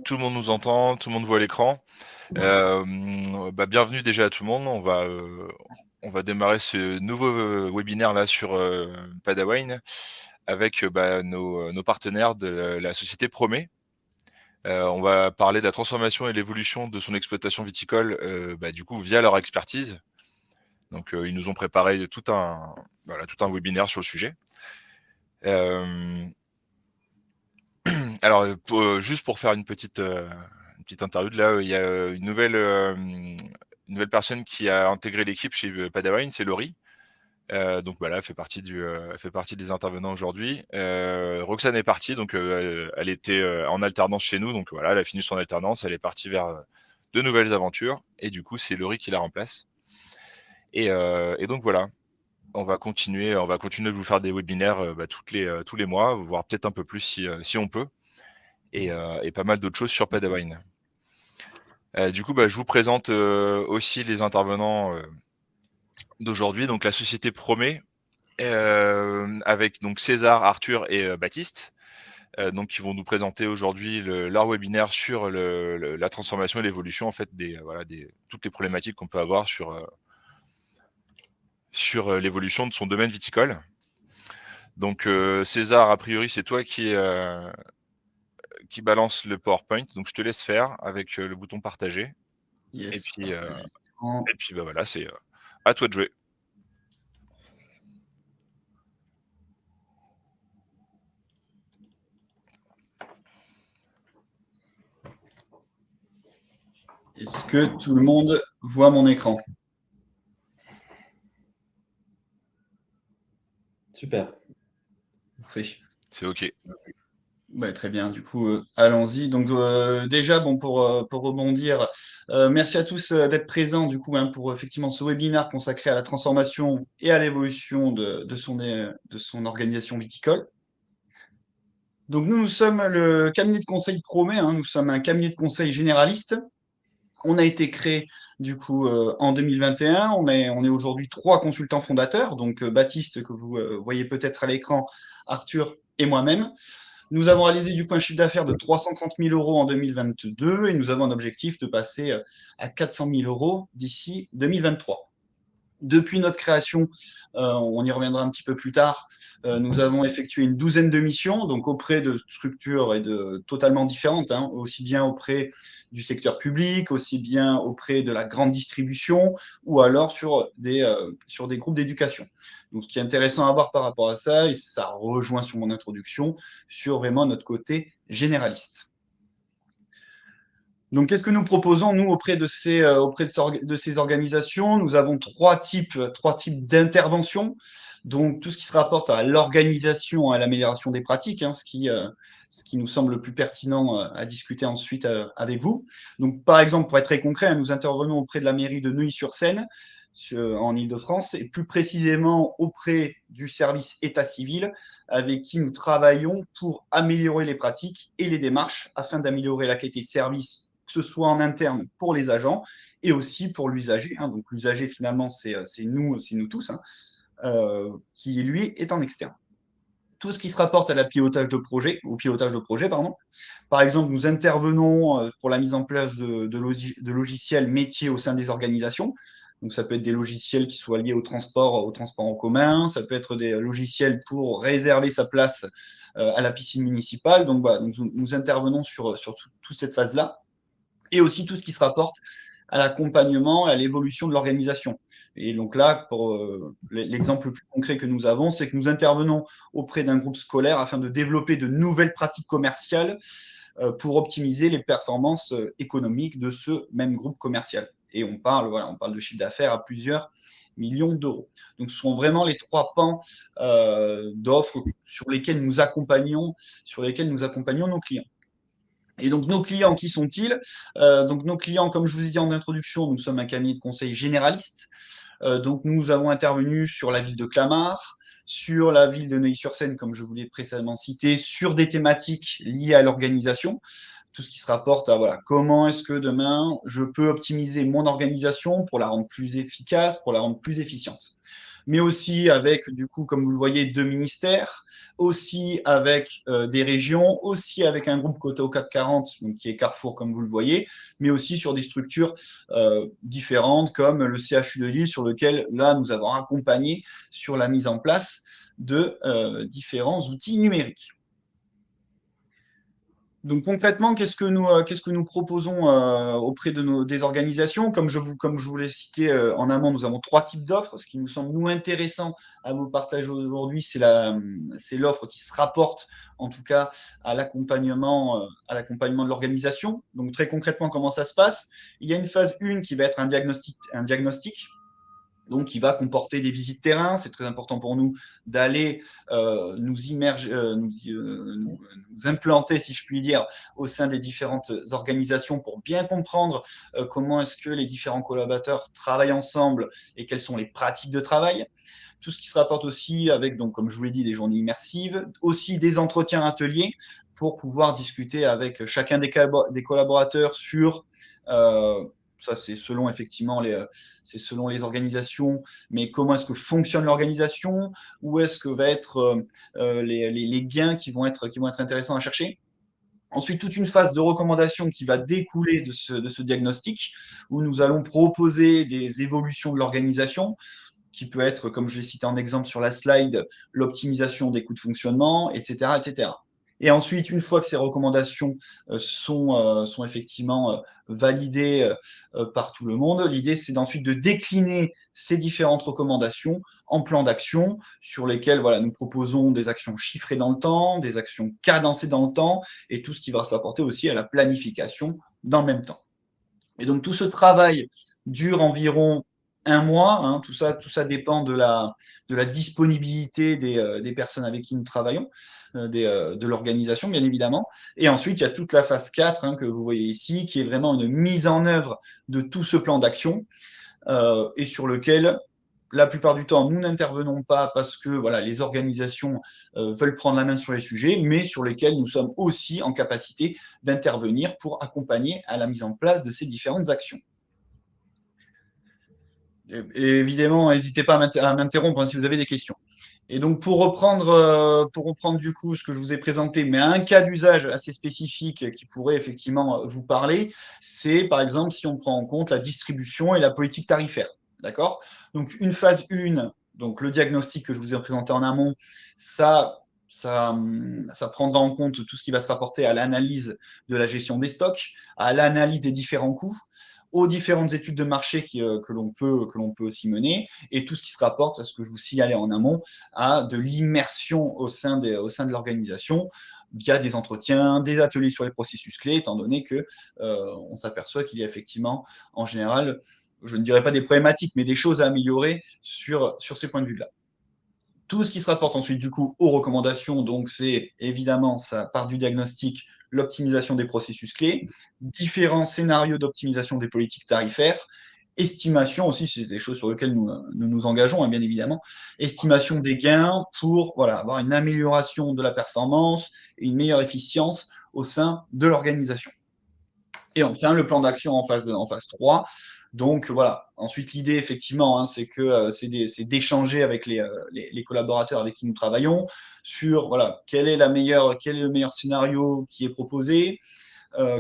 tout le monde nous entend, tout le monde voit l'écran. Bienvenue déjà à tout le monde. On va démarrer ce nouveau, webinaire là sur, Padawan avec, nos partenaires de la société Promet. On va parler de la transformation et l'évolution de son exploitation viticole, du coup via leur expertise. Donc, ils nous ont préparé tout un webinaire sur le sujet. Hem, alors, juste pour faire une petite interlude là, il y a, une nouvelle personne qui a intégré l'équipe chez, Padawan, c'est Laurie. Donc voilà, elle fait partie des intervenants aujourd'hui. Roxane est partie, donc elle était, en alternance chez nous, donc voilà, elle a fini son alternance, elle est partie vers, de nouvelles aventures et du coup, c'est Laurie qui la remplace et donc voilà, on va continuer de vous faire des webinaires, tous les mois, voire peut-être un peu plus si on peut et pas mal d'autres choses sur Padawan. Du coup, je vous présente, aussi les intervenants, d'aujourd'hui. Donc la société Promet, avec donc César, Arthur et Baptiste, donc qui vont nous présenter aujourd'hui leur webinaire sur la transformation et l'évolution en fait des toutes les problématiques qu'on peut avoir sur l'évolution de son domaine viticole. Donc César, a priori, c'est toi qui balance le PowerPoint, donc je te laisse faire avec le bouton partager. Et Yes, puis, partager l'écran. voilà, c'est à toi de jouer. Est-ce que tout le monde voit mon écran? Super. Parfait. C'est OK. Très bien, du coup, allons-y. Donc déjà, pour rebondir, merci à tous d'être présents du coup pour effectivement ce webinaire consacré à la transformation et à l'évolution de son organisation viticole. Donc nous sommes le cabinet de conseil Promet, nous sommes un cabinet de conseil généraliste. On a été créé du coup en 2021. On est aujourd'hui 3 consultants fondateurs, donc Baptiste que vous voyez peut-être à l'écran, Arthur et moi-même. Nous avons réalisé du coup un chiffre d'affaires de 330 000 euros en 2022 et nous avons un objectif de passer à 400 000 euros d'ici 2023. Depuis notre création, on y reviendra un petit peu plus tard, nous avons effectué une douzaine de missions, donc auprès de structures totalement différentes, aussi bien auprès du secteur public, aussi bien auprès de la grande distribution, ou alors sur des groupes d'éducation. Donc, ce qui est intéressant à voir par rapport à ça, et ça rejoint sur mon introduction, sur vraiment notre côté généraliste. Donc, qu'est-ce que nous proposons, nous, auprès de ces organisations? Nous avons trois types d'interventions. Donc, tout ce qui se rapporte à l'organisation, à l'amélioration des pratiques, ce qui nous semble le plus pertinent à discuter ensuite avec vous. Donc, par exemple, pour être très concret, nous intervenons auprès de la mairie de Neuilly-sur-Seine, en Île-de-France, et plus précisément auprès du service état civil, avec qui nous travaillons pour améliorer les pratiques et les démarches afin d'améliorer la qualité de service, que ce soit en interne pour les agents et aussi pour l'usager. Donc l'usager, finalement, c'est nous tous, qui lui est en externe. Tout ce qui se rapporte à la pilotage de projet, au pilotage de projet, pardon. Par exemple, nous intervenons pour la mise en place de logiciels métiers au sein des organisations. Donc, ça peut être des logiciels qui soient liés au transport en commun. Ça peut être des logiciels pour réserver sa place à la piscine municipale. Donc, nous intervenons sur toute cette phase-là et aussi tout ce qui se rapporte à l'accompagnement et à l'évolution de l'organisation. Et donc là, pour l'exemple le plus concret que nous avons, c'est que nous intervenons auprès d'un groupe scolaire afin de développer de nouvelles pratiques commerciales pour optimiser les performances économiques de ce même groupe commercial. Et on parle de chiffre d'affaires à plusieurs millions d'euros. Donc, ce sont vraiment les 3 pans d'offres sur lesquels nous accompagnons nos clients. Et donc, nos clients, qui sont-ils? Donc, nos clients, comme je vous ai dit en introduction, nous sommes un cabinet de conseil généraliste. Donc, nous avons intervenu sur la ville de Clamart, sur la ville de Neuilly-sur-Seine, comme je vous l'ai précédemment cité, sur des thématiques liées à l'organisation, tout ce qui se rapporte à comment est-ce que demain je peux optimiser mon organisation pour la rendre plus efficace, pour la rendre plus efficiente. mais aussi avec, du coup, comme vous le voyez, 2 ministères, aussi avec des régions, aussi avec un groupe coté au 440, donc qui est Carrefour, comme vous le voyez, mais aussi sur des structures différentes, comme le CHU de Lille, sur lequel, là, nous avons accompagné sur la mise en place de différents outils numériques. Donc concrètement, qu'est-ce que nous proposons auprès des organisations? Comme je vous l'ai cité en amont, nous avons 3 types d'offres. Ce qui nous semble nous intéressant à vous partager aujourd'hui, c'est l'offre qui se rapporte en tout cas à l'accompagnement de l'organisation. Donc très concrètement, comment ça se passe? Il y a une phase 1 qui va être un diagnostic donc qui va comporter des visites terrain. C'est très important pour nous d'aller nous immerger, nous implanter, si je puis dire, au sein des différentes organisations pour bien comprendre comment est-ce que les différents collaborateurs travaillent ensemble et quelles sont les pratiques de travail. Tout ce qui se rapporte aussi avec, donc, comme je vous l'ai dit, des journées immersives, aussi des entretiens ateliers pour pouvoir discuter avec chacun des collaborateurs sur ça, c'est selon effectivement c'est selon les organisations, mais comment est-ce que fonctionne l'organisation, où est-ce que va être les gains qui vont être intéressants à chercher. Ensuite, toute une phase de recommandation qui va découler de ce diagnostic, où nous allons proposer des évolutions de l'organisation, qui peut être, comme je l'ai cité en exemple sur la slide, l'optimisation des coûts de fonctionnement, etc., etc. Et ensuite, une fois que ces recommandations sont effectivement validées par tout le monde, l'idée, c'est ensuite de décliner ces différentes recommandations en plans d'action sur lesquels voilà, nous proposons des actions chiffrées dans le temps, des actions cadencées dans le temps, et tout ce qui va s'apporter aussi à la planification dans le même temps. Et donc tout ce travail dure environ un mois. Hein, tout ça dépend de la disponibilité des personnes avec qui nous travaillons, de l'organisation, bien évidemment. Et ensuite, il y a toute la phase 4 hein, que vous voyez ici, qui est vraiment une mise en œuvre de tout ce plan d'action et sur lequel la plupart du temps, nous n'intervenons pas parce que voilà, les organisations veulent prendre la main sur les sujets, mais sur lesquels nous sommes aussi en capacité d'intervenir pour accompagner à la mise en place de ces différentes actions. Et évidemment, n'hésitez pas à m'interrompre hein, si vous avez des questions. Et donc, pour reprendre du coup ce que je vous ai présenté, mais un cas d'usage assez spécifique qui pourrait effectivement vous parler, c'est par exemple si on prend en compte la distribution et la politique tarifaire. D'accord? Donc, une phase 1, donc le diagnostic que je vous ai présenté en amont, ça prendra en compte tout ce qui va se rapporter à l'analyse de la gestion des stocks, à l'analyse des différents coûts, aux différentes études de marché que l'on peut aussi mener, et tout ce qui se rapporte à ce que je vous signalais en amont, à de l'immersion au sein de l'organisation, via des entretiens, des ateliers sur les processus clés, étant donné que on s'aperçoit qu'il y a effectivement, en général, je ne dirais pas des problématiques, mais des choses à améliorer sur ces points de vue-là. Tout ce qui se rapporte ensuite du coup aux recommandations, donc c'est évidemment, ça part du diagnostic, l'optimisation des processus clés, différents scénarios d'optimisation des politiques tarifaires, estimation aussi, c'est des choses sur lesquelles nous engageons, hein, bien évidemment, estimation des gains pour voilà, avoir une amélioration de la performance et une meilleure efficience au sein de l'organisation. Et enfin, le plan d'action en phase 3. Donc voilà. Ensuite, l'idée, effectivement, hein, c'est d'échanger avec les collaborateurs avec qui nous travaillons sur voilà, quel est le meilleur scénario qui est proposé,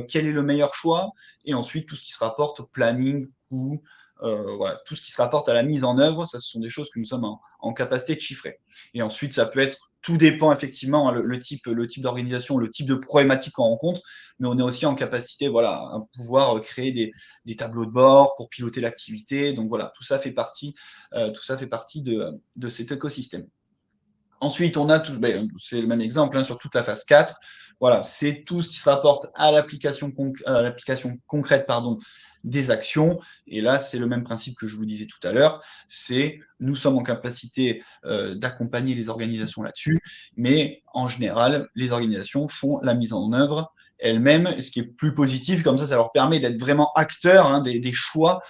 quel est le meilleur choix, et ensuite tout ce qui se rapporte au planning, coût, voilà, tout ce qui se rapporte à la mise en œuvre, ça ce sont des choses que nous sommes en capacité de chiffrer. Et ensuite, ça peut être, tout dépend effectivement, hein, le type d'organisation, le type de problématique qu'on rencontre, mais on est aussi en capacité voilà, à pouvoir créer des tableaux de bord pour piloter l'activité. Donc voilà, tout ça fait partie de cet écosystème. Ensuite, on a tout, ben, c'est le même exemple hein, sur toute la phase 4. Voilà, c'est tout ce qui se rapporte à l'application concrète pardon, des actions. Et là, c'est le même principe que je vous disais tout à l'heure. C'est nous sommes en capacité d'accompagner les organisations là-dessus, mais en général, les organisations font la mise en œuvre elles-mêmes, ce qui est plus positif, comme ça leur permet d'être vraiment acteurs hein, des choix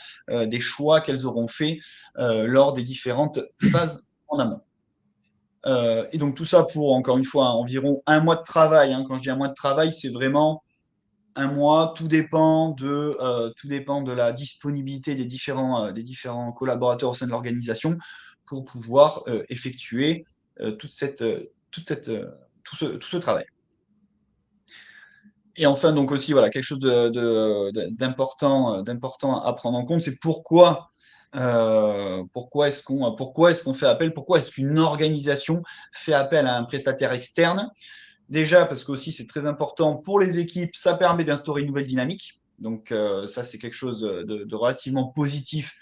qu'elles auront fait lors des différentes phases en amont. Et donc tout ça pour, encore une fois, environ un mois de travail. Hein. Quand je dis un mois de travail, c'est vraiment un mois. Tout dépend de la disponibilité des différents collaborateurs au sein de l'organisation pour pouvoir effectuer tout ce travail. Et enfin, donc aussi, voilà, quelque chose d'important à prendre en compte, c'est pourquoi est-ce qu'on fait appel, pourquoi est-ce qu'une organisation fait appel à un prestataire externe. Déjà, parce que aussi c'est très important pour les équipes, ça permet d'instaurer une nouvelle dynamique. Donc ça, c'est quelque chose de relativement positif.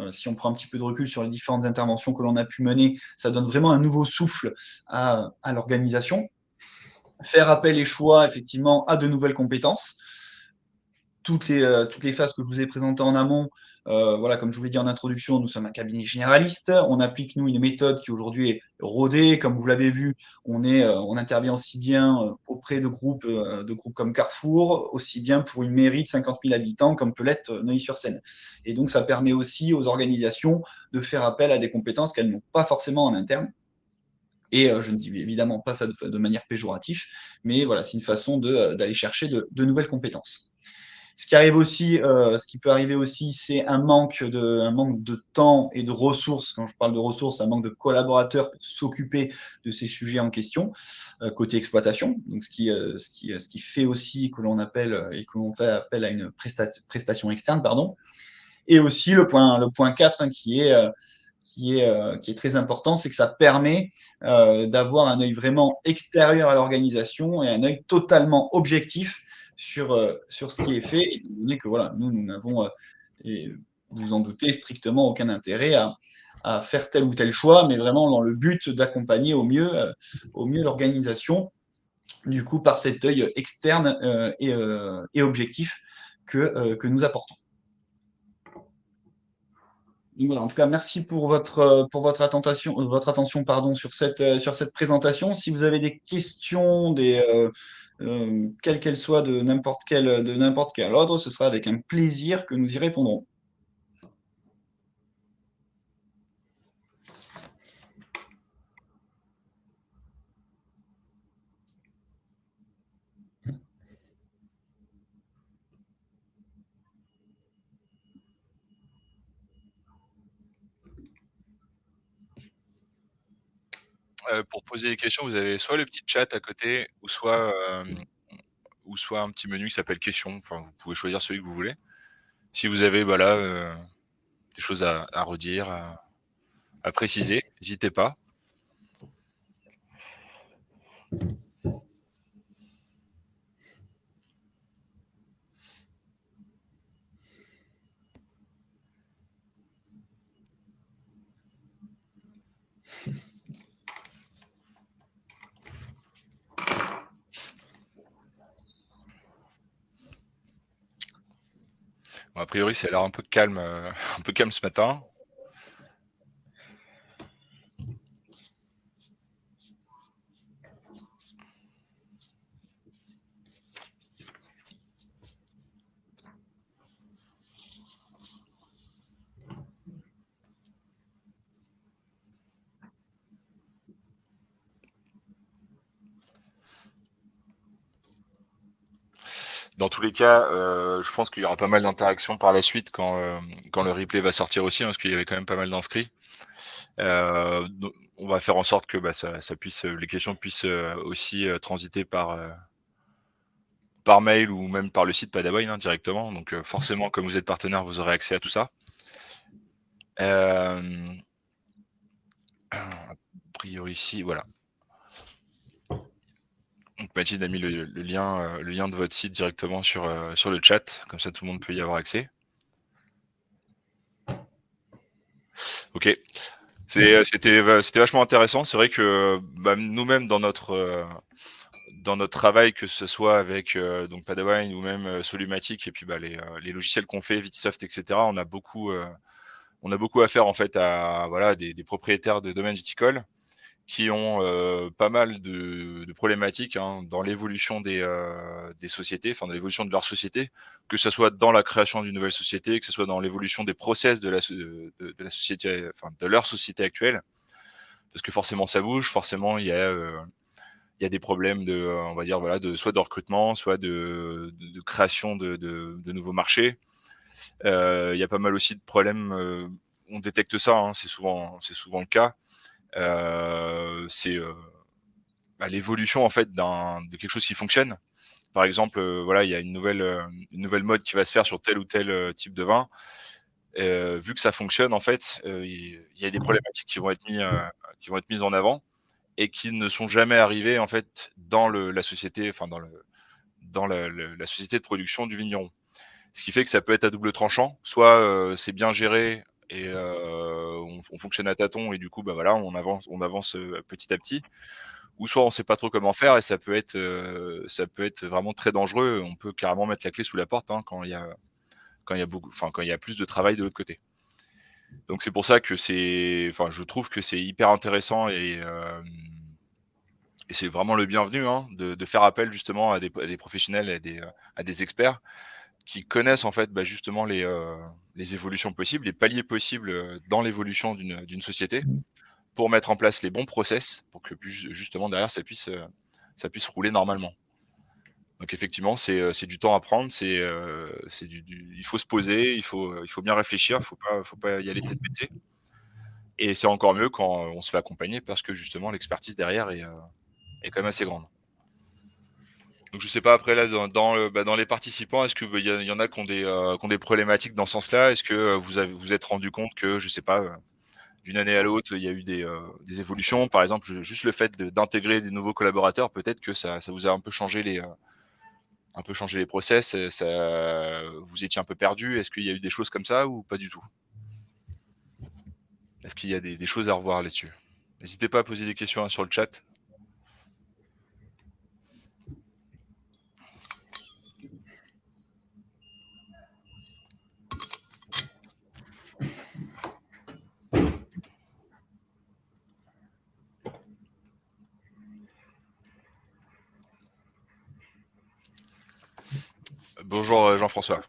Si on prend un petit peu de recul sur les différentes interventions que l'on a pu mener, ça donne vraiment un nouveau souffle à l'organisation. Faire appel et choix, effectivement, à de nouvelles compétences. Toutes les phases que je vous ai présentées en amont, voilà, comme je vous l'ai dit en introduction, nous sommes un cabinet généraliste. On applique, nous, une méthode qui aujourd'hui est rodée. Comme vous l'avez vu, on intervient aussi bien auprès de groupes comme Carrefour, aussi bien pour une mairie de 50 000 habitants comme peut l'être Neuilly-sur-Seine. Et donc, ça permet aussi aux organisations de faire appel à des compétences qu'elles n'ont pas forcément en interne. Et je ne dis évidemment pas ça de manière péjorative, mais voilà, c'est une façon d'aller chercher de nouvelles compétences. Ce qui peut arriver aussi, c'est un manque de temps et de ressources. Quand je parle de ressources, un manque de collaborateurs pour s'occuper de ces sujets en question, côté exploitation. Donc, ce qui fait aussi que l'on appelle et que l'on fait appel à une prestation externe, pardon. Et aussi le point 4, hein, qui est très important, c'est que ça permet d'avoir un œil vraiment extérieur à l'organisation et un œil totalement objectif sur ce qui est fait, étant donné que voilà, nous n'avons, et vous en doutez, strictement aucun intérêt à faire tel ou tel choix, mais vraiment dans le but d'accompagner au mieux l'organisation, du coup, par cet œil externe et objectif que nous apportons. Donc voilà, en tout cas, merci pour votre attention pardon, sur cette présentation. Si vous avez des questions, quelles qu'elles soient de n'importe quel ordre, ce sera avec un plaisir que nous y répondrons. Pour poser des questions, vous avez soit le petit chat à côté ou soit un petit menu qui s'appelle questions. Enfin, vous pouvez choisir celui que vous voulez. Si vous avez, voilà, des choses à redire, à préciser, n'hésitez pas. Bon, a priori, ça a l'air un peu calme, un peu calme ce matin. Dans tous les cas, je pense qu'il y aura pas mal d'interactions par la suite quand le replay va sortir aussi, hein, parce qu'il y avait quand même pas mal d'inscrits. On va faire en sorte que ça puisse, les questions puissent aussi transiter par mail ou même par le site Padawan, hein, directement. Donc forcément, comme vous êtes partenaire, vous aurez accès à tout ça. A priori ici, voilà. Donc Mathilde a mis le lien de votre site directement sur le chat, comme ça tout le monde peut y avoir accès. Ok. C'était vachement intéressant. C'est vrai que nous-mêmes dans notre travail, que ce soit avec donc Padawan ou même Solumatic et puis les logiciels qu'on fait, Vitsoft, etc. On a beaucoup à faire en fait à voilà des propriétaires de domaines viticoles qui ont pas mal de problématiques, hein, dans l'évolution des sociétés, enfin dans l'évolution de leur société, que ce soit dans la création d'une nouvelle société, que ce soit dans l'évolution des process de la société, enfin de leur société actuelle, parce que forcément ça bouge, forcément il y a des problèmes on va dire voilà, soit de recrutement, soit de création de nouveaux marchés. Il y a pas mal aussi de problèmes on détecte ça, hein, c'est souvent le cas. C'est l'évolution en fait de quelque chose qui fonctionne. Par exemple, voilà, il y a une nouvelle mode qui va se faire sur tel ou tel type de vin. Vu que ça fonctionne, en fait, il y a des problématiques qui vont être mises en avant et qui ne sont jamais arrivées en fait dans la société, enfin dans la société de production du vigneron. Ce qui fait que ça peut être à double tranchant. Soit c'est bien géré et on fonctionne à tâtons et du coup, bah voilà, on avance petit à petit. Ou soit on sait pas trop comment faire et ça peut être vraiment très dangereux. On peut carrément mettre la clé sous la porte hein, quand il y a beaucoup, enfin quand il y a plus de travail de l'autre côté. Donc c'est pour ça que je trouve que c'est hyper intéressant et c'est vraiment le bienvenu hein, de faire appel justement à des professionnels, à des experts qui connaissent en fait justement les évolutions possibles, les paliers possibles dans l'évolution d'une société pour mettre en place les bons process pour que justement derrière ça puisse rouler normalement. Donc effectivement, c'est du temps à prendre, il faut se poser, il faut bien réfléchir, faut pas y aller tête baissée. Et c'est encore mieux quand on se fait accompagner parce que justement l'expertise derrière est quand même assez grande. Donc je sais pas après là dans les participants, est-ce que il y en a qui ont des problématiques dans ce sens-là? Est-ce que vous êtes rendu compte que je sais pas, d'une année à l'autre, il y a eu des évolutions? Par exemple, juste le fait d'intégrer des nouveaux collaborateurs, peut-être que ça vous a un peu changé les process, vous étiez un peu perdu. Est-ce qu'il y a eu des choses comme ça ou pas du tout? Est-ce qu'il y a des choses à revoir là-dessus? N'hésitez pas à poser des questions hein, sur le chat. Bonjour Jean-François.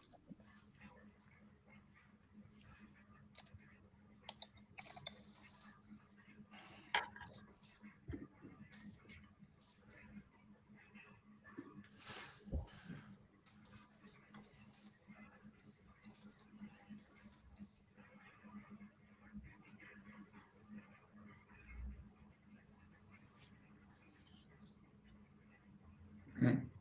Mm.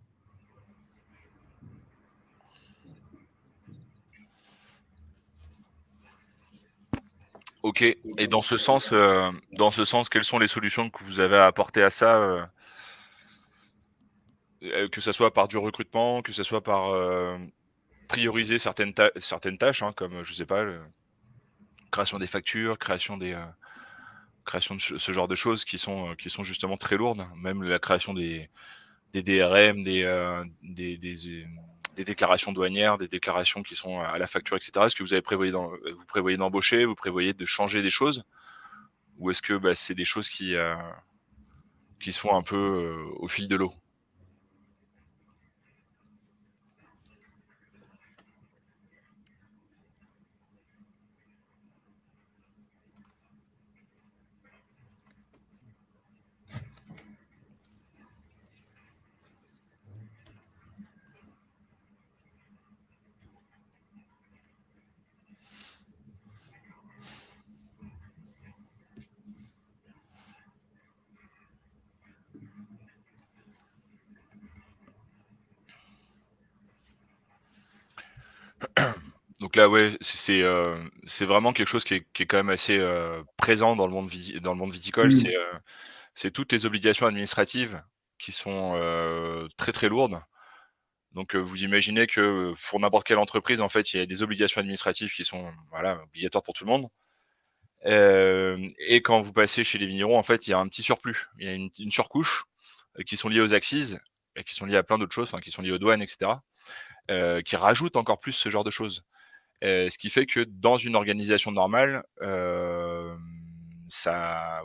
Ok. Et dans ce sens, quelles sont les solutions que vous avez à apporter à ça, que ça soit par du recrutement, que ça soit par prioriser certaines tâches, hein, comme je sais pas, création des factures, création de ce genre de choses qui sont justement très lourdes. Même la création des DRM, des déclarations douanières, des déclarations qui sont à la facture, etc. Est-ce que vous prévoyez d'embaucher, vous prévoyez de changer des choses, ou est-ce que c'est des choses qui se font un peu au fil de l'eau? Donc là, ouais, c'est vraiment quelque chose qui est quand même assez présent dans le monde viticole. Mm. C'est toutes les obligations administratives qui sont très très lourdes. Donc vous imaginez que pour n'importe quelle entreprise, en fait, il y a des obligations administratives qui sont voilà obligatoires pour tout le monde. Et quand vous passez chez les vignerons, en fait, il y a un petit surplus, il y a une surcouche qui sont liées aux accises, et qui sont liées à plein d'autres choses, enfin qui sont liées aux douanes, etc. Qui rajoutent encore plus ce genre de choses. Ce qui fait que dans une organisation normale, ça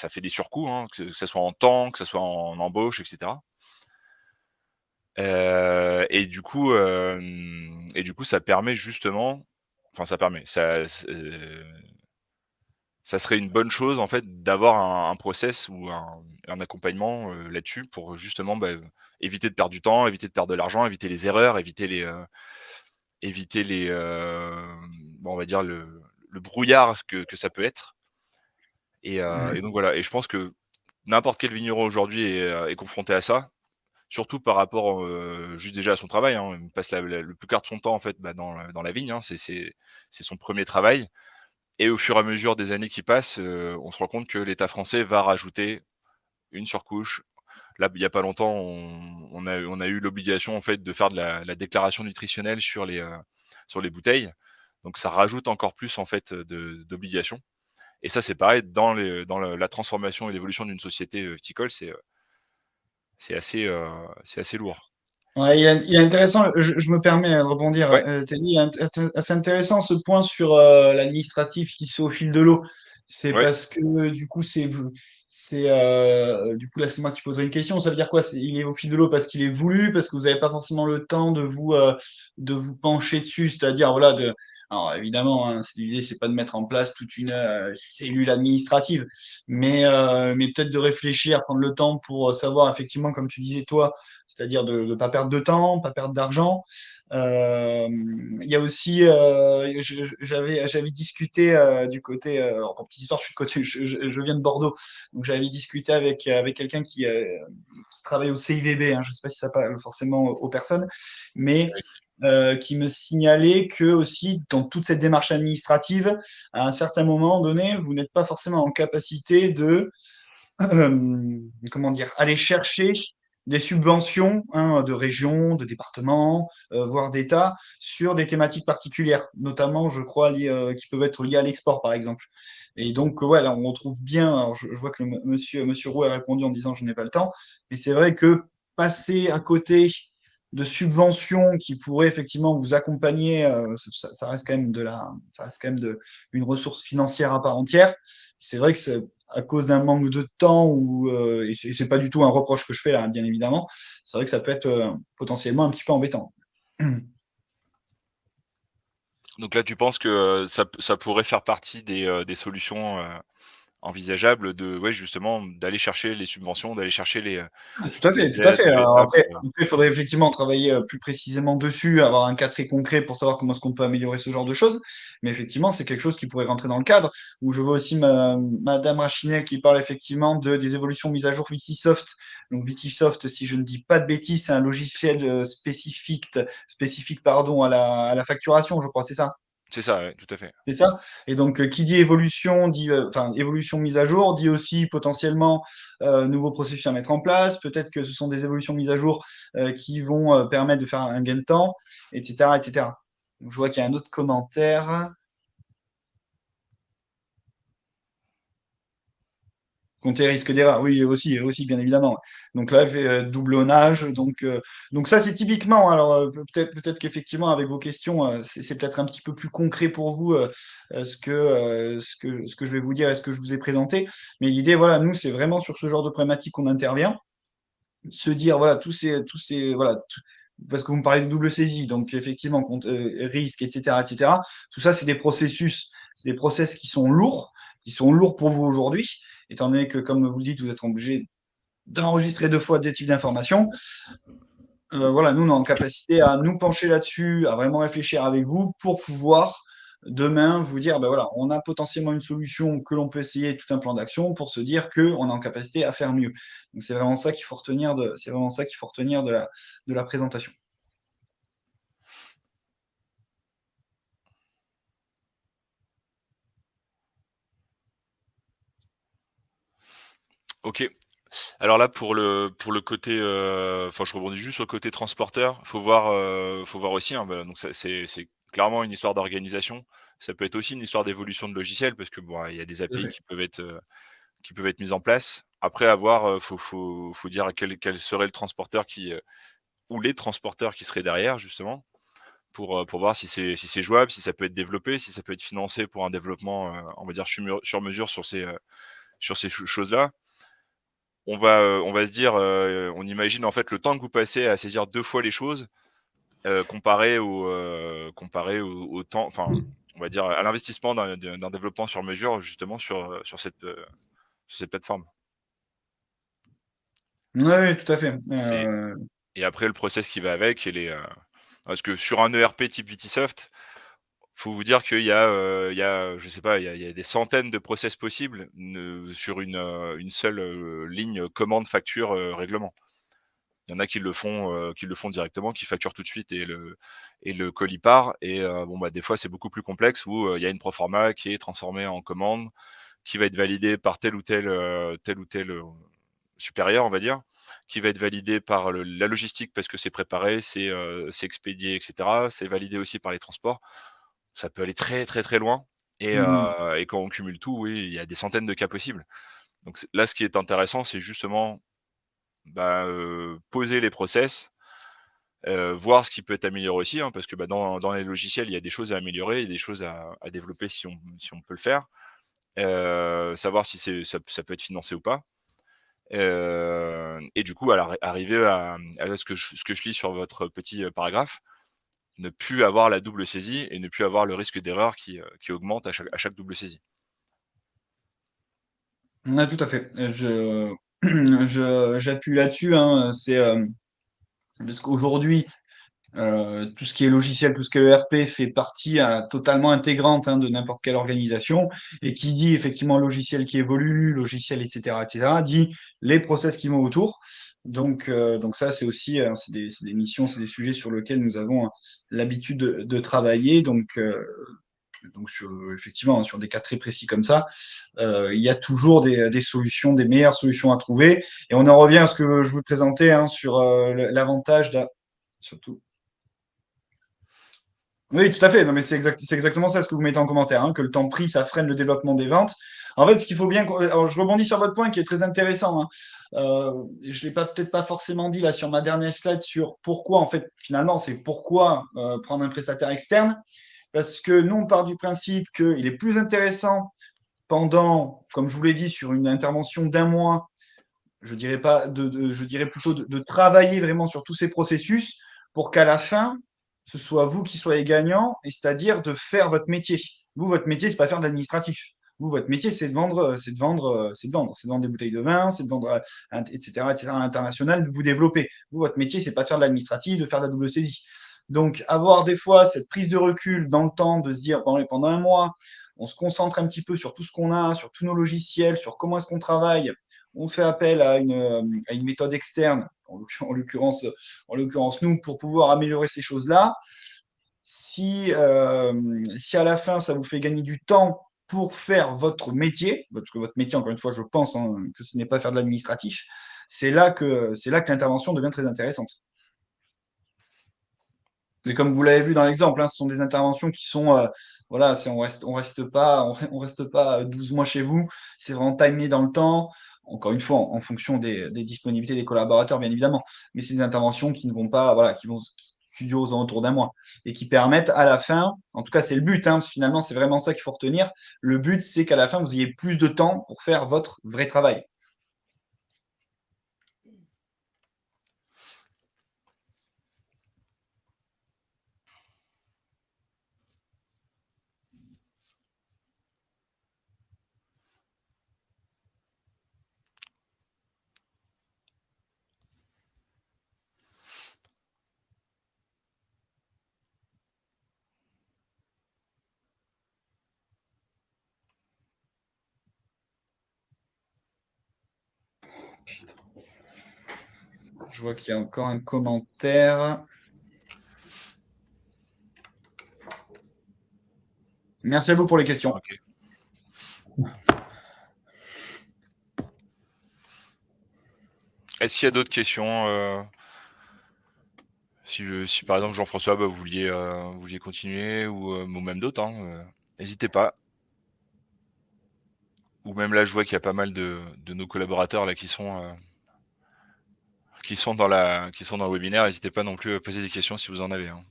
fait des surcoûts, hein, que ça soit en temps, que ça soit en embauche, etc. Et du coup, ça permet justement, enfin ça permet, ça serait une bonne chose en fait d'avoir un process ou un accompagnement là-dessus pour justement éviter de perdre du temps, éviter de perdre de l'argent, éviter les erreurs, éviter les, on va dire le brouillard que ça peut être. Et donc voilà. Et je pense que n'importe quel vigneron aujourd'hui est confronté à ça, surtout par rapport juste déjà à son travail. Hein. Il passe le plus quart de son temps en fait dans la vigne. Hein. C'est son premier travail. Et au fur et à mesure des années qui passent, on se rend compte que l'État français va rajouter une surcouche. Là, il y a pas longtemps, on a eu l'obligation en fait de faire de la déclaration nutritionnelle sur les bouteilles. Donc ça rajoute encore plus en fait d'obligations. Et ça, c'est pareil dans la transformation et l'évolution d'une société viticole, c'est assez lourd. Ouais, il est intéressant, je me permets de rebondir, Ouais, Teddy, il est assez intéressant ce point sur l'administratif qui se fait au fil de l'eau. C'est ouais. parce que du coup, du coup là, c'est moi qui poserai une question. Ça veut dire quoi? Il est au fil de l'eau parce qu'il est voulu, parce que vous n'avez pas forcément le temps de vous pencher dessus, c'est-à-dire voilà, alors évidemment, hein, l'idée c'est pas de mettre en place toute une cellule administrative, mais peut-être de réfléchir, prendre le temps pour savoir effectivement, comme tu disais toi, c'est-à-dire de ne pas perdre de temps, pas perdre d'argent. Il y a aussi, j'avais discuté du côté, alors, pour petite histoire, je viens de Bordeaux, donc j'avais discuté avec quelqu'un qui travaille au CIVB, hein, je ne sais pas si ça parle forcément aux personnes, mais qui me signalait que aussi dans toute cette démarche administrative, à un certain moment donné, vous n'êtes pas forcément en capacité de comment dire, aller chercher des subventions hein, de régions, de départements, voire d'États, sur des thématiques particulières, notamment, je crois, qui peuvent être liées à l'export, par exemple. Et donc, ouais, là, on retrouve bien, alors je vois que monsieur Roux a répondu en disant je n'ai pas le temps, mais c'est vrai que passer à côté de subventions qui pourraient effectivement vous accompagner, ça reste quand même ça reste quand même une ressource financière à part entière. C'est vrai que c'est à cause d'un manque de temps et c'est pas du tout un reproche que je fais là, bien évidemment. C'est vrai que ça peut être potentiellement un petit peu embêtant. Donc là, tu penses que ça pourrait faire partie des solutions envisageables de, ouais, justement, d'aller chercher les subventions, d'aller chercher Tout à fait, les tout à aides fait. de Alors l'État après, il faudrait effectivement travailler plus précisément dessus, avoir un cas très concret pour savoir comment est-ce qu'on peut améliorer ce genre de choses. Mais effectivement, c'est quelque chose qui pourrait rentrer dans le cadre. Où je vois aussi Madame Rachinel qui parle effectivement des évolutions mises à jour Vitisoft. Donc Vitisoft, si je ne dis pas de bêtises, c'est un logiciel spécifique pardon, à la facturation, je crois, c'est ça? C'est ça, ouais, tout à fait. C'est ça. Et donc, qui dit évolution, dit enfin évolution mise à jour, dit aussi potentiellement nouveaux processus à mettre en place. Peut-être que ce sont des évolutions mises à jour qui vont permettre de faire un gain de temps, etc., etc. Donc, je vois qu'il y a un autre commentaire. Compter risque d'erreur, oui, aussi, bien évidemment. Donc là, fait doublonnage. Donc ça, c'est typiquement. Alors peut-être qu'effectivement, avec vos questions, c'est peut-être un petit peu plus concret pour vous ce que je vais vous dire et ce que je vous ai présenté. Mais l'idée, voilà, nous, c'est vraiment sur ce genre de problématique qu'on intervient. Se dire, voilà, voilà, parce que vous me parlez de double saisie, donc effectivement, risque, etc., etc. Tout ça, c'est des process qui sont lourds pour vous aujourd'hui, étant donné que, comme vous le dites, vous êtes obligé d'enregistrer deux fois des types d'informations. Voilà, nous, on est en capacité à nous pencher là-dessus, à vraiment réfléchir avec vous pour pouvoir demain vous dire, ben voilà, on a potentiellement une solution que l'on peut essayer, tout un plan d'action pour se dire qu'on est en capacité à faire mieux. Donc c'est vraiment ça qu'il faut retenir c'est vraiment ça qu'il faut retenir de la présentation. Ok. Alors là, pour le côté, enfin, je rebondis juste sur le côté transporteur. Faut voir aussi, hein, bah, donc c'est clairement une histoire d'organisation. Ça peut être aussi une histoire d'évolution de logiciel parce que bon, il y a des Tout à API fait. qui peuvent être mises en place. Après, avoir, faut dire quel serait le transporteur ou les transporteurs qui seraient derrière justement pour voir si c'est jouable, si ça peut être développé, si ça peut être financé pour un développement, on va dire sur mesure sur ces choses-là. On va se dire, on imagine en fait le temps que vous passez à saisir 2 fois les choses, comparé au temps, enfin, on va dire à l'investissement d'un développement sur mesure justement sur cette plateforme. Oui, tout à fait. C'est Et après le process qui va avec parce que sur un ERP type Vitisoft, faut vous dire qu'il y a, je sais pas, il y a des centaines de process possibles sur une seule ligne commande, facture, règlement. Il y en a qui le font directement, qui facturent tout de suite et le colis part. Et bon, bah, des fois, c'est beaucoup plus complexe où il y a une proforma qui est transformée en commande, qui va être validée par tel ou tel supérieur, on va dire, qui va être validé par la logistique parce que c'est préparé, c'est expédié, et cetera. C'est validé aussi par les transports. Ça peut aller très, très, très loin. Et, Mmh. quand on cumule tout, oui, il y a des centaines de cas possibles. Donc là, ce qui est intéressant, c'est justement, bah, poser les process, voir ce qui peut être amélioré aussi, hein, parce que, bah, dans les logiciels, il y a des choses à améliorer et des choses à développer si on peut le faire. Savoir si ça peut être financé ou pas. Et du coup, arriver à ce que je lis sur votre petit, paragraphe, ne plus avoir la double saisie et ne plus avoir le risque d'erreur qui augmente à chaque double saisie. Ouais, tout à fait. J'appuie là-dessus, hein, parce qu'aujourd'hui, tout ce qui est logiciel, tout ce qui est ERP fait partie totalement intégrante, hein, de n'importe quelle organisation. Et qui dit effectivement logiciel qui évolue, logiciel, etc., dit les process qui vont autour. Donc ça, c'est aussi c'est des missions, c'est des sujets sur lesquels nous avons l'habitude de travailler. Donc effectivement, hein, sur des cas très précis comme ça, il y a toujours des solutions, des meilleures solutions à trouver. Et on en revient à ce que je vous présentais, hein, sur l'avantage surtout. Oui, tout à fait. Non, mais c'est exactement ça ce que vous mettez en commentaire, hein, que le temps pris, ça freine le développement des ventes. En fait, ce qu'il faut bien. Alors, je rebondis sur votre point qui est très intéressant, hein. Je l'ai peut-être pas forcément dit là sur ma dernière slide sur pourquoi, en fait, finalement, c'est pourquoi prendre un prestataire externe. Parce que nous, on part du principe qu'il est plus intéressant pendant, comme je vous l'ai dit, sur une intervention d'un mois, je dirais pas je dirais plutôt de travailler vraiment sur tous ces processus pour qu'à la fin, ce soit vous qui soyez gagnant, et c'est-à-dire de faire votre métier. Vous, votre métier, c'est pas faire de l'administratif. Vous, votre métier, c'est de vendre, c'est de vendre des bouteilles de vin, c'est de vendre, etc., à l'international, de vous développer. Vous, votre métier, c'est pas de faire de l'administratif, de faire de la double saisie. Donc, avoir des fois cette prise de recul dans le temps, de se dire, bon, pendant un mois, on se concentre un petit peu sur tout ce qu'on a, sur tous nos logiciels, sur comment est-ce qu'on travaille, on fait appel à une méthode externe, en l'occurrence nous, pour pouvoir améliorer ces choses-là. Si à la fin, ça vous fait gagner du temps pour faire votre métier, parce que votre métier, encore une fois, je pense, hein, que ce n'est pas faire de l'administratif, c'est là que l'intervention devient très intéressante. Mais comme vous l'avez vu dans l'exemple, hein, ce sont des interventions qui sont, voilà, on reste pas 12 mois chez vous, c'est vraiment timé dans le temps, encore une fois, en fonction des disponibilités des collaborateurs, bien évidemment, mais c'est des interventions qui ne vont pas, voilà, qui durent aux alentours d'un mois et qui permettent à la fin, en tout cas c'est le but, hein, parce que finalement c'est vraiment ça qu'il faut retenir, le but c'est qu'à la fin vous ayez plus de temps pour faire votre vrai travail. Je vois qu'il y a encore un commentaire. Merci à vous pour les questions. OK. Est-ce qu'il y a d'autres questions, si par exemple Jean-François, bah, vous vouliez continuer ou même d'autres, hein, n'hésitez pas. Ou même là, je vois qu'il y a pas mal de nos collaborateurs là qui sont dans le webinaire. N'hésitez pas non plus à poser des questions si vous en avez, hein.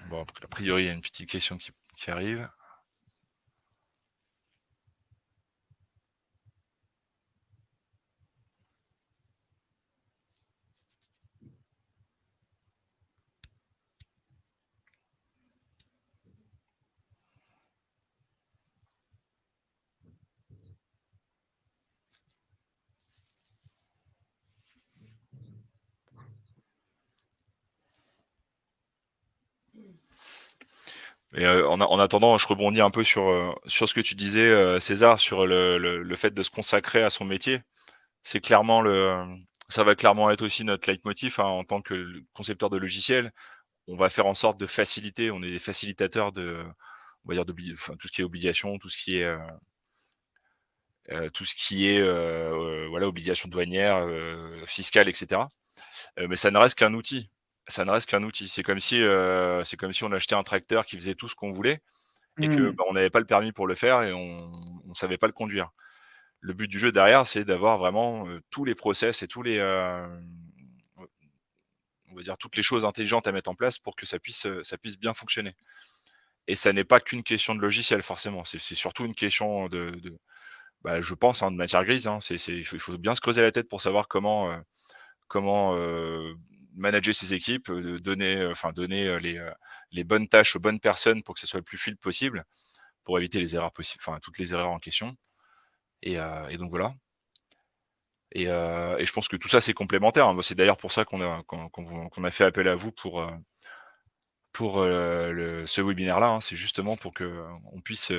Bon, a priori, il y a une petite question qui arrive. Et en attendant, je rebondis un peu sur ce que tu disais, César, sur le fait de se consacrer à son métier. C'est clairement ça va clairement être aussi notre leitmotiv, hein, en tant que concepteur de logiciels. On va faire en sorte de faciliter, on est des facilitateurs on va dire enfin, tout ce qui est obligation, tout ce qui est, voilà, obligations douanières, fiscales et cetera. Mais ça ne reste qu'un outil. Ça ne reste qu'un outil. C'est comme si on achetait un tracteur qui faisait tout ce qu'on voulait et que, Mmh. bah, on n'avait pas le permis pour le faire et on savait pas le conduire. Le but du jeu derrière, c'est d'avoir vraiment, tous les process et on va dire toutes les choses intelligentes à mettre en place pour que ça puisse bien fonctionner. Et ça n'est pas qu'une question de logiciel forcément, c'est surtout une question bah, je pense, hein, de matière grise, hein. Il faut bien se creuser la tête pour savoir comment, manager ses équipes, donner, les bonnes tâches aux bonnes personnes pour que ce soit le plus fluide possible, pour éviter les erreurs possibles, enfin toutes les erreurs en question et donc voilà et je pense que tout ça c'est complémentaire, hein. Moi, c'est d'ailleurs pour ça qu'on a fait appel à vous pour ce webinaire-là, hein. C'est justement pour qu'on puisse,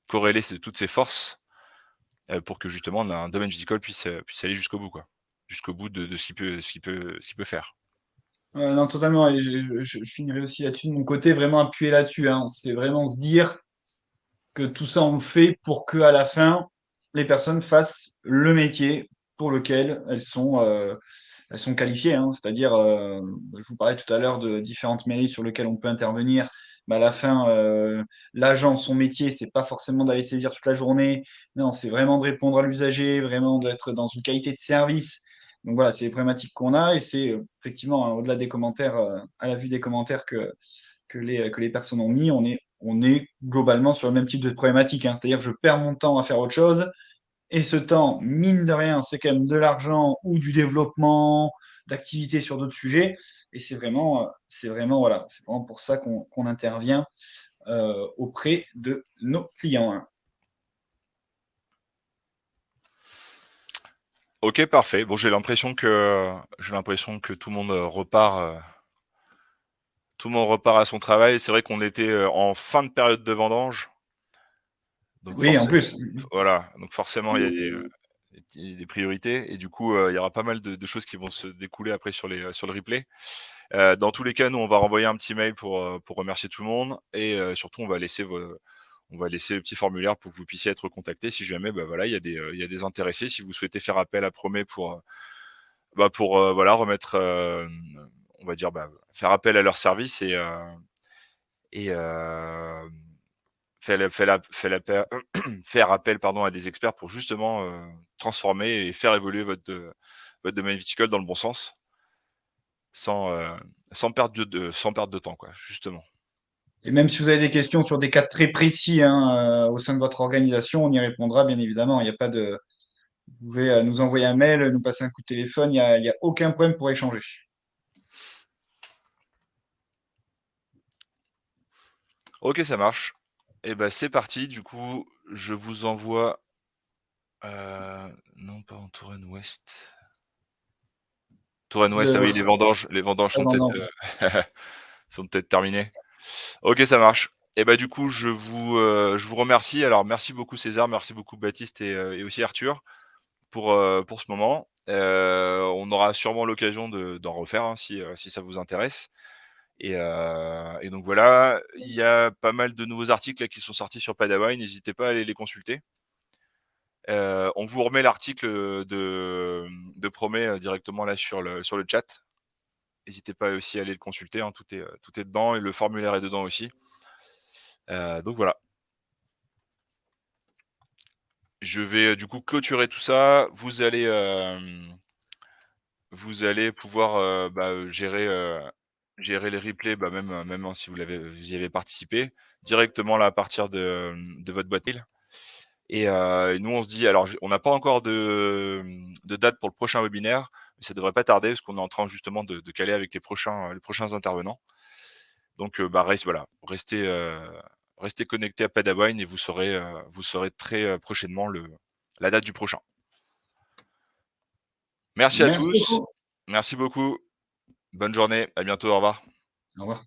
corréler toutes ces forces, pour que justement un domaine viticole puisse aller jusqu'au bout, quoi. Jusqu'au bout de ce qu'il peut faire. Non, totalement. Et je finirai aussi là-dessus de mon côté, vraiment appuyer là-dessus, hein. C'est vraiment se dire que tout ça, on le fait pour que à la fin, les personnes fassent le métier pour lequel elles sont qualifiées, hein. C'est-à-dire, je vous parlais tout à l'heure de différentes mairies sur lesquelles on peut intervenir. Bah, à la fin, l'agent, son métier, c'est pas forcément d'aller saisir toute la journée. Non, c'est vraiment de répondre à l'usager, vraiment d'être dans une qualité de service. Donc voilà, c'est les problématiques qu'on a et c'est effectivement, hein, au-delà des commentaires, à la vue des commentaires que les personnes ont mis, on est globalement sur le même type de problématique, hein. C'est-à-dire que je perds mon temps à faire autre chose et ce temps, mine de rien, c'est quand même de l'argent ou du développement d'activités sur d'autres sujets. Et voilà, c'est vraiment pour ça qu'on intervient auprès de nos clients, hein. OK, parfait. Bon, j'ai l'impression que tout le monde repart à son travail. C'est vrai qu'on était, en fin de période de vendange, donc Oui, en plus. voilà, donc forcément il y a des priorités et du coup, il y aura pas mal de choses qui vont se découler après sur le replay. Dans tous les cas, nous, on va renvoyer un petit mail pour remercier tout le monde et surtout on va laisser le petit formulaire pour que vous puissiez être contacté si jamais, bah, voilà, il y a des intéressés. Si vous souhaitez faire appel à Promet voilà, remettre, on va dire, bah, faire appel à leurs services et faire appel, pardon, à des experts pour justement, transformer et faire évoluer votre domaine viticole dans le bon sens, sans, sans perdre de temps, quoi, justement. Et même si vous avez des questions sur des cas très précis, hein, au sein de votre organisation, on y répondra bien évidemment. Il n'y a pas de, Vous pouvez nous envoyer un mail, nous passer un coup de téléphone, il y a aucun problème pour échanger. OK, ça marche. Et ben c'est parti. Du coup, je vous envoie, non pas en Touraine Ouest. Touraine Ouest, ah De oui, les vendanges sont peut-être, vendange. sont peut-être terminées. OK, ça marche. Et bah, du coup, je vous remercie. Alors merci beaucoup César, merci beaucoup Baptiste et aussi Arthur pour ce moment. On aura sûrement l'occasion d'en refaire, hein, si ça vous intéresse et donc voilà, il y a pas mal de nouveaux articles là qui sont sortis sur Padawan, n'hésitez pas à aller les consulter. On vous remet l'article, de Promet, directement là sur le chat. N'hésitez pas aussi à aller le consulter, hein, tout est dedans et le formulaire est dedans aussi. Donc voilà. Je vais, du coup clôturer tout ça. Vous allez pouvoir, bah, gérer les replays, bah, même, hein, si vous y avez participé, directement là à partir de votre boîte mail et nous on se dit alors on n'a pas encore de date pour le prochain webinaire, mais ça devrait pas tarder parce qu'on est en train justement de caler avec les prochains intervenants. Donc bah, voilà, restez connectés à Padawan et vous saurez très, prochainement la date du prochain. Merci à Merci tous, beaucoup. merci beaucoup, bonne journée, à bientôt, au revoir. Au revoir.